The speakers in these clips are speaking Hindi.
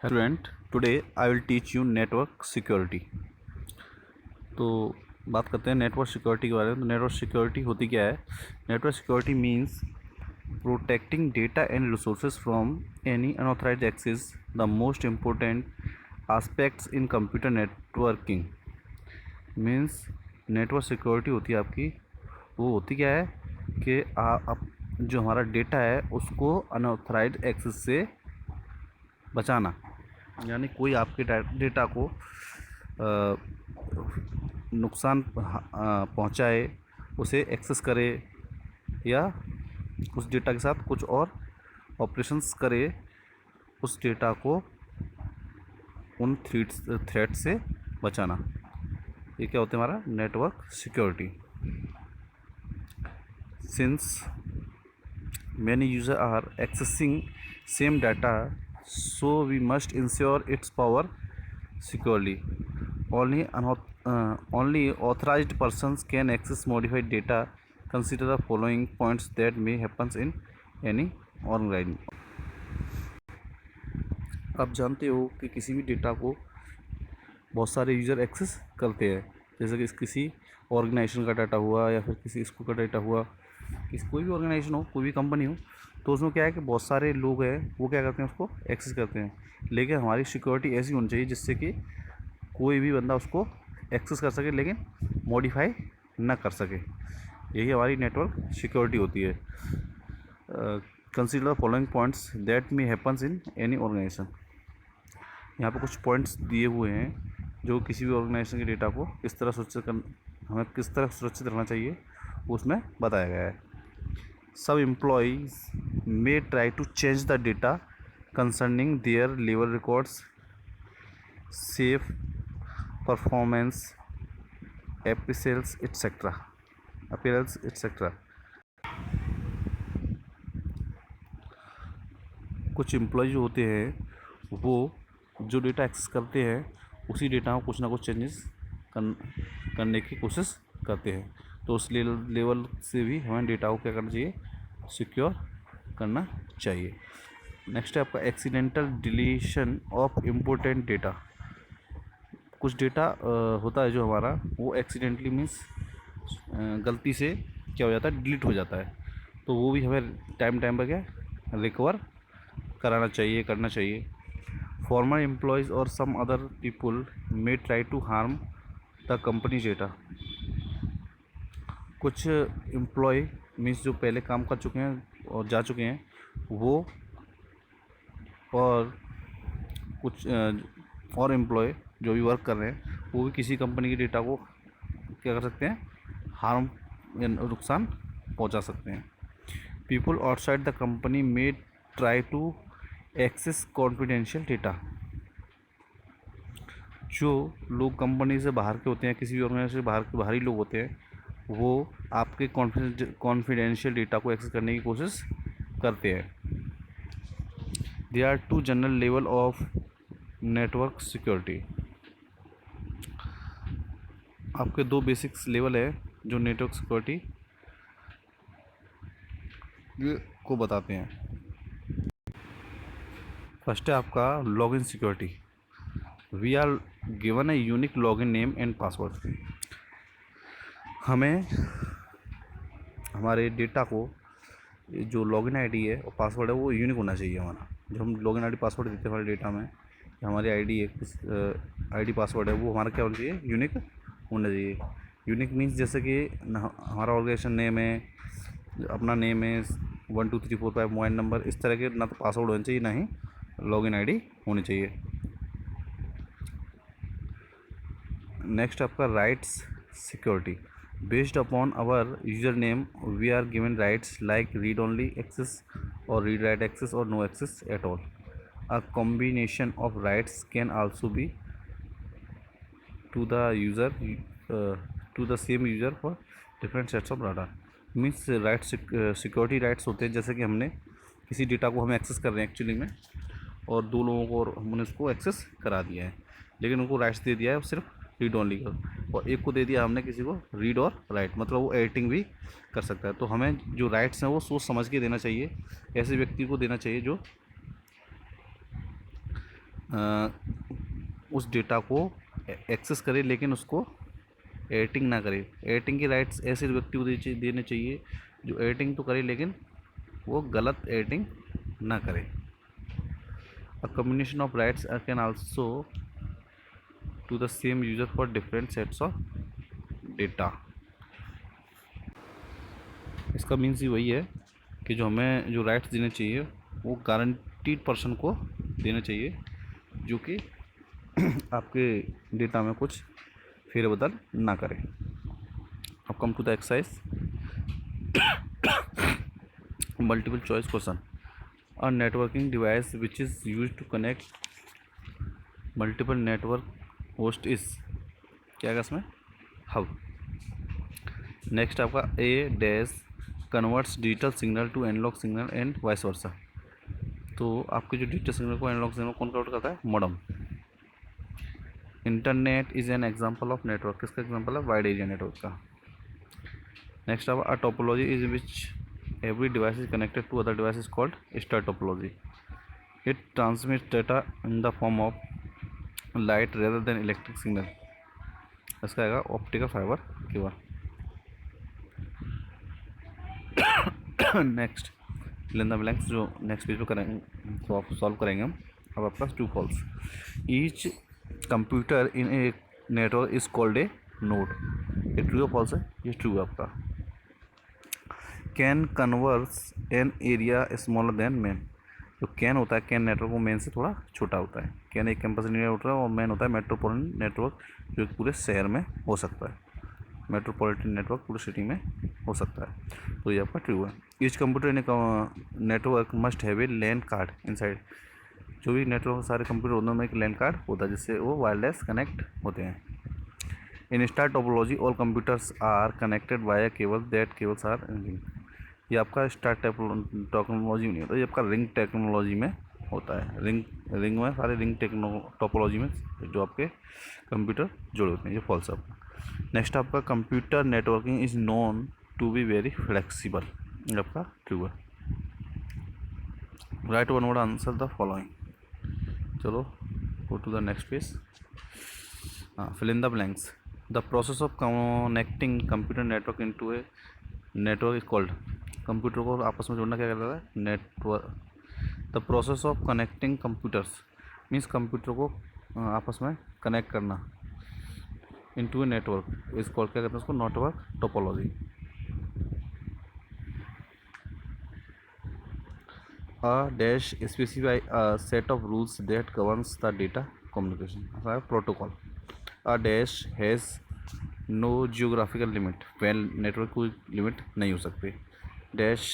Student today I will teach you network security. तो बात करते हैं नेटवर्क सिक्योरिटी के बारे में। तो नेटवर्क सिक्योरिटी होती क्या है? Network security means protecting data and resources from any unauthorised access. The most important aspects in computer networking means network security होती है आपकी, वो होती क्या है कि आप जो हमारा डेटा है उसको अनऑथराइज्ड एक्सेस से बचाना, यानी कोई आपके डेटा को नुकसान पहुंचाए, उसे एक्सेस करे या उस डेटा के साथ कुछ और ऑपरेशंस करे, उस डेटा को उन थ्रेट से बचाना। ये क्या होता है हमारा network security. Since many users are accessing same data, so we must ensure its power securely. Only authorized persons can access modified data. Consider the following points that may happen in any organization. आप जानते हो कि किसी भी डेटा को बहुत सारे यूज़र एक्सेस करते हैं, जैसे कि किसी ऑर्गेनाइजेशन का डाटा हुआ या फिर किसी स्कूल का डाटा हुआ, किसी कोई भी ऑर्गेनाइजेशन हो, कोई भी कंपनी हो, तो उसमें क्या है कि बहुत सारे लोग हैं वो क्या करते हैं, उसको एक्सेस करते हैं। लेकिन हमारी सिक्योरिटी ऐसी होनी चाहिए जिससे कि कोई भी बंदा उसको एक्सेस कर सके लेकिन मॉडिफाई ना कर सके। यही हमारी नेटवर्क सिक्योरिटी होती है। Consider the following points that may happens in any organisation. यहाँ पे कुछ पॉइंट्स दिए हुए हैं जो किसी भी ऑर्गेनाइजेशन के डेटा को किस तरह हमें किस तरह सुरक्षित रखना चाहिए, उसमें बताया गया है। सब employees may try to change the data concerning their labour records, safe performance, appearance etcetera. कुछ एम्प्लॉय जो होते हैं वो जो डेटा एक्सेस करते हैं उसी डेटा में कुछ ना कुछ चेंजेस करने की कोशिश करते हैं, तो उस लेवल से भी हमें डेटा को क्या करना चाहिए, सिक्योर करना चाहिए। नेक्स्ट है आपका accidental deletion of important data. कुछ डेटा होता है जो हमारा वो एक्सीडेंटली मीन्स गलती से क्या हो जाता है, डिलीट हो जाता है, तो वो भी हमें टाइम पर क्या रिकवर करना चाहिए। फॉर्मर एम्प्लॉयज़ और some other people may try to harm the company data. कुछ एम्प्लॉय मीन्स जो पहले काम कर चुके हैं और जा चुके हैं वो, और कुछ और एम्प्लॉय जो भी वर्क कर रहे हैं वो भी किसी कंपनी के डेटा को क्या कर सकते हैं, हार्म या नुकसान पहुंचा सकते हैं। People outside the company may try to access confidential data. जो लोग कंपनी से बाहर के होते हैं, किसी भी ऑर्गेनाइजेशन से बाहरी लोग होते हैं, वो आपके कॉन्फिडेंशियल डेटा को एक्सेस करने की कोशिश करते हैं। There are two general level of network security. आपके दो बेसिक्स लेवल है जो नेटवर्क सिक्योरिटी को बताते हैं। फर्स्ट है आपका login security. We are given a unique login name and password. हमें हमारे डेटा को जो लॉगिन आईडी है और पासवर्ड है वो यूनिक होना चाहिए हमारा। जो हम लॉगिन आईडी पासवर्ड देते हैं हमारे डेटा में, हमारी आईडी है, आईडी पासवर्ड है, वो हमारा क्या होना चाहिए, यूनिक होना चाहिए। यूनिक मीन्स जैसे कि हमारा ऑर्गेनाइजेशन नेम है, अपना नेम है, 1 2 3 4 5 मोबाइल नंबर, इस तरह के ना तो पासवर्ड होना चाहिए ना ही लॉगिन आईडी होनी चाहिए। नेक्स्ट आपका rights security. Based upon our user name we are given rights like read only access और रीड राइट एक्सेस और no access at all. A combination of rights can also be to the user to the same user for different sets of data. Means right security rights होते हैं, जैसे कि हमने किसी डेटा को हम एक्सेस कर रहे हैं एक्चुअली में, और दो लोगों को और हमने उसको एक्सेस करा दिया है, लेकिन उनको राइट्स दे दिया है सिर्फ रीड ओनली का, और एक को दे दिया हमने किसी को रीड और राइट, मतलब वो एडिटिंग भी कर सकता है। तो हमें जो राइट्स हैं वो सोच समझ के देना चाहिए, ऐसे व्यक्ति को देना चाहिए जो उस डेटा को एक्सेस करे, लेकिन उसको एडिटिंग ना करे। एडिटिंग की राइट्स ऐसे व्यक्ति को देने चाहिए जो एडिटिंग तो करे लेकिन वो गलत एडिटिंग ना करे। A combination of rights can also to the same user for different sets of data. इसका मीन्स ही वही है कि जो हमें जो राइट्स देने चाहिए वो गारंटीड पर्सन को देना चाहिए जो कि आपके डेटा में कुछ फेरबदल ना करें। अब come to the exercise multiple choice question. A networking device which is use to connect multiple network host is, क्या है इसमें, हब। नेक्स्ट आपका a dash converts digital signal to analog signal and vice versa. तो आपके जो डिजिटल सिग्नल को एनालॉग सिग्नल कौन कन्वर्ट करता है, modem. Internet is an example of network, किसका एग्जांपल है, वाइड एरिया नेटवर्क का। नेक्स्ट अब a topology is which every device is connected to other device is called star topology. It transmits data in the form of light rather than electric signal, इसका आएगा optical fibre cable. Next fill in the blanks, जो नेक्स्ट पेज पे करेंगे सॉल्व करेंगे हम। अब आपका true false. Each computer in a network is called a node, ये ट्रू या फॉल्स है, ये ट्रू है आपका। Can converse an area smaller than man, जो कैन होता है, कैन नेटवर्क वो मैन से थोड़ा छोटा होता है। कैन एक कैंपस एरिया होता है और मैन होता है मेट्रोपॉलिटन नेटवर्क, जो पूरे शहर में हो सकता है। मेट्रोपॉलिटन नेटवर्क पूरे सिटी में हो सकता है, तो ये आपका ट्रू है। Each computer in network must have a LAN card inside, जो भी नेटवर्क सारे कंप्यूटर होने में एक लैन कार्ड होता है जिससे वो वायरलेस कनेक्ट होते हैं। In star topology all computers are connected via cable, that cables are ring. ये आपका स्टार टेक्नोलॉजी नहीं होता, ये आपका रिंग टेक्नोलॉजी में होता है। रिंग में सारे रिंग टोपोलॉजी में जो आपके कंप्यूटर जुड़े होते हैं, ये फॉल्स है आपका। नेक्स्ट आपका computer networking is known to be very flexible, ये आपका ट्रू है। Write one word answer the following. चलो go to the next page. Fill in the blanks. The process of connecting computer network into a network is called, computer को आपस में जोड़ना क्या कहता है, network. The process of connecting computers means computer को आपस में कनेक्ट करना into a network is called, क्या कहते हैं उसको, network topology. A dash specify a set of rules that governs the data communication, protocol. A dash has no geographical limit, when network कोई लिमिट नहीं हो सकती। Dash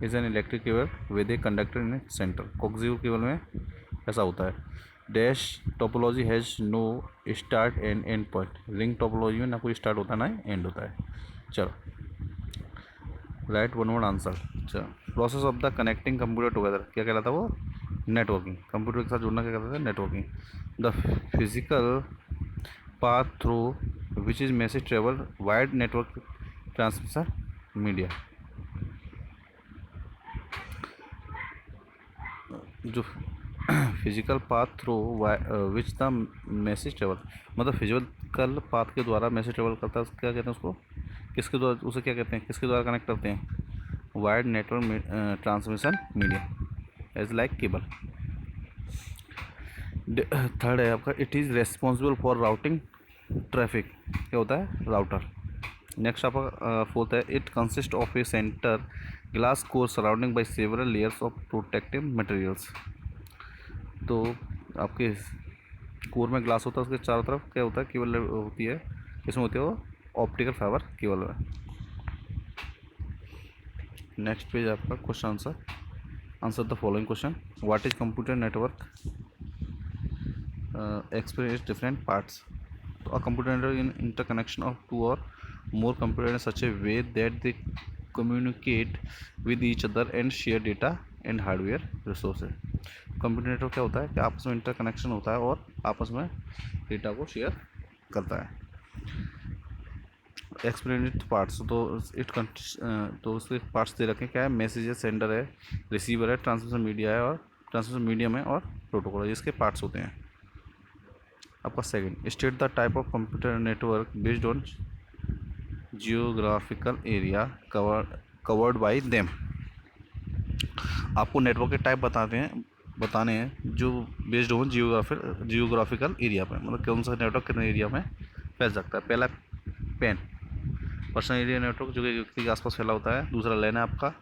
is an electric cable with a conductor in center, coaxial cable में ऐसा होता है। Dash topology has no start and end point, ring topology में ना कोई स्टार्ट होता है ना एंड होता है। चलो राइट वन वर्ड आंसर। अच्छा, process of the connecting computer together, क्या कहलाता है वो, नेटवर्किंग। कंप्यूटर के साथ जुड़ना क्या कहलाता है, networking. The physical path through which is message travel wide network transmission media, जो physical path through which the message travel, मतलब फिजिकल पाथ के द्वारा मैसेज ट्रेवल करता है, क्या कहते हैं उसको, किसके द्वारा, उसे क्या कहते हैं, किसके द्वारा कनेक्ट करते हैं, wired network transmission media as like cable. Third है आपका, it is responsible for routing traffic, क्या होता है, राउटर। नेक्स्ट आपका फोर्थ है, it consist of a centre glass core surrounding by several layers of protective materials. तो आपके कोर में ग्लास होता है, उसके चारों तरफ क्या होता है, केबल होती है, इसमें होती है वो ऑप्टिकल फाइबर केबल है। नेक्स्ट पेज आपका question answer. Answer the following question. What is computer network, explain its different parts. तो a computer network in interconnection of two or more computers in such a way that they communicate with each other and share data and hardware resources. Computer network क्या होता है कि आपस में इंटरकनेक्शन होता है और आपस में डेटा को शेयर करता है। एक्सप्लेन इट पार्ट्स, तो उसके पार्ट्स दे रखे हैं, क्या है, मैसेज है, सेंडर है, रिसीवर है, ट्रांसमिशन मीडिया है और ट्रांसमिशन मीडियम है और प्रोटोकॉल है, जिसके पार्ट्स होते हैं। आपका second, state the type of computer network based on geographical area covered by them. आपको नेटवर्क के टाइप बताने हैं जो बेस्ड ऑन जियोग्राफिकल एरिया पे, मतलब कौन सा नेटवर्क कितने एरिया में फैल सकता है। पहला पेन, पर्सनल एरिया नेटवर्क जो कि एक व्यक्ति के आसपास फैला होता है। दूसरा लैन है आपका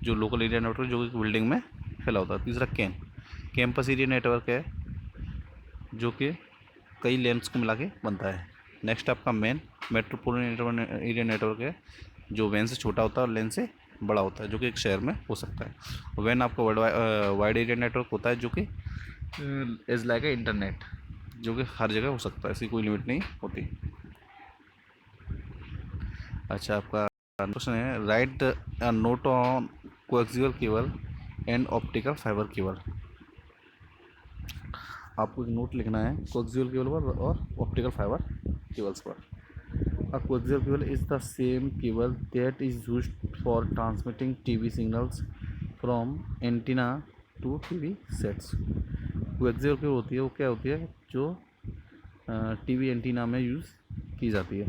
जो लोकल एरिया नेटवर्क जो कि बिल्डिंग में फैला होता है। तीसरा कैंपस एरिया नेटवर्क है जो कि कई लैंड्स को मिला के बनता है। नेक्स्ट आपका मेट्रोपोलिटन एरिया नेटवर्क है जो वैन से छोटा होता है और लैन से बड़ा होता है, जो कि एक शहर में हो सकता है। वैन आपका वाइड एरिया नेटवर्क होता है जो कि इज लाइक ए इंटरनेट, जो कि हर जगह हो सकता है, इसकी कोई लिमिट नहीं होती। अच्छा, आपका क्वेश्चन है right a note on coaxial cable and optical fibre cable. आपको एक नोट लिखना है कोएक्सियल केबल पर और ऑप्टिकल फाइबर केबल्स पर। A coaxial cable is the same cable that is used for transmitting TV signals from antenna to TV sets. Coaxial cable होती है वो क्या होती है जो टीवी एंटीना में यूज़ की जाती है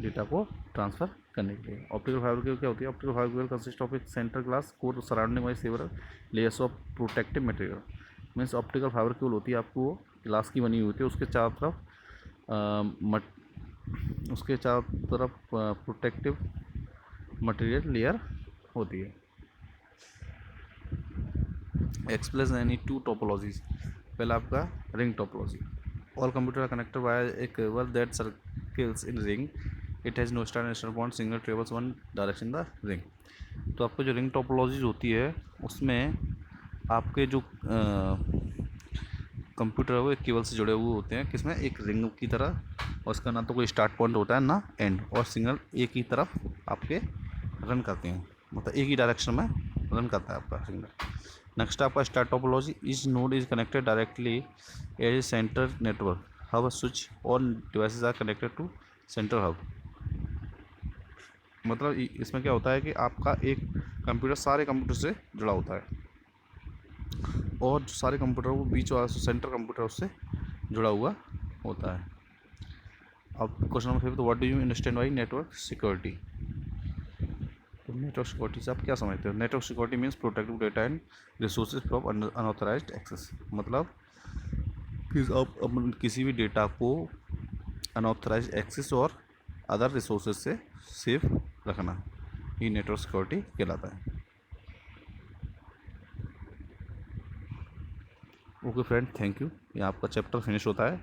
डेटा को ट्रांसफ़र करने के लिए। ऑप्टिकल फाइबर केबल क्या होती है? Optical fibre cable consist of a centre glass core surrounding by several layers of protective material. Means optical fibre cable होती है आपको ग्लास की बनी हुई होती है, उसके चारों तरफ प्रोटेक्टिव मटेरियल लेयर होती है। Explain any two topologies. पहला आपका ring topology. All computers are connected by a cable that circles in ring. It has no star national point single travels one direction the ring. तो आपको जो रिंग टोपोलॉजीज होती है उसमें आपके जो कंप्यूटर है वो एक केबल से जुड़े हुए होते हैं, किसमें एक रिंग की तरह, और उसका ना तो कोई स्टार्ट पॉइंट होता है ना एंड, और सिग्नल एक ही तरफ आपके रन करते हैं, मतलब एक ही डायरेक्शन में रन करता है आपका सिग्नल। नेक्स्ट आपका स्टार टोपोलॉजी। इस node is connected directly as a center network hub switch और devices are connected to center hub. मतलब इसमें क्या होता है कि आपका एक कंप्यूटर सारे कंप्यूटर से जुड़ा होता है और जो सारे कंप्यूटर वो बीच वाला सेंटर कंप्यूटर उससे जुड़ा हुआ होता है। अब क्वेश्चन नंबर 5, तो what do you understand by network security. तो नेटवर्क सिक्योरिटी से आप क्या समझते हो? Network security means protective data and resources from unauthorised access. मतलब कि आप किसी भी डेटा को अनऑथराइज्ड एक्सेस और अदर रिसोर्सेज से सेफ रखना, ये नेटवर्क सिक्योरिटी कहलाता है। Okay friend, thank you. यहाँ आपका चैप्टर फिनिश होता है।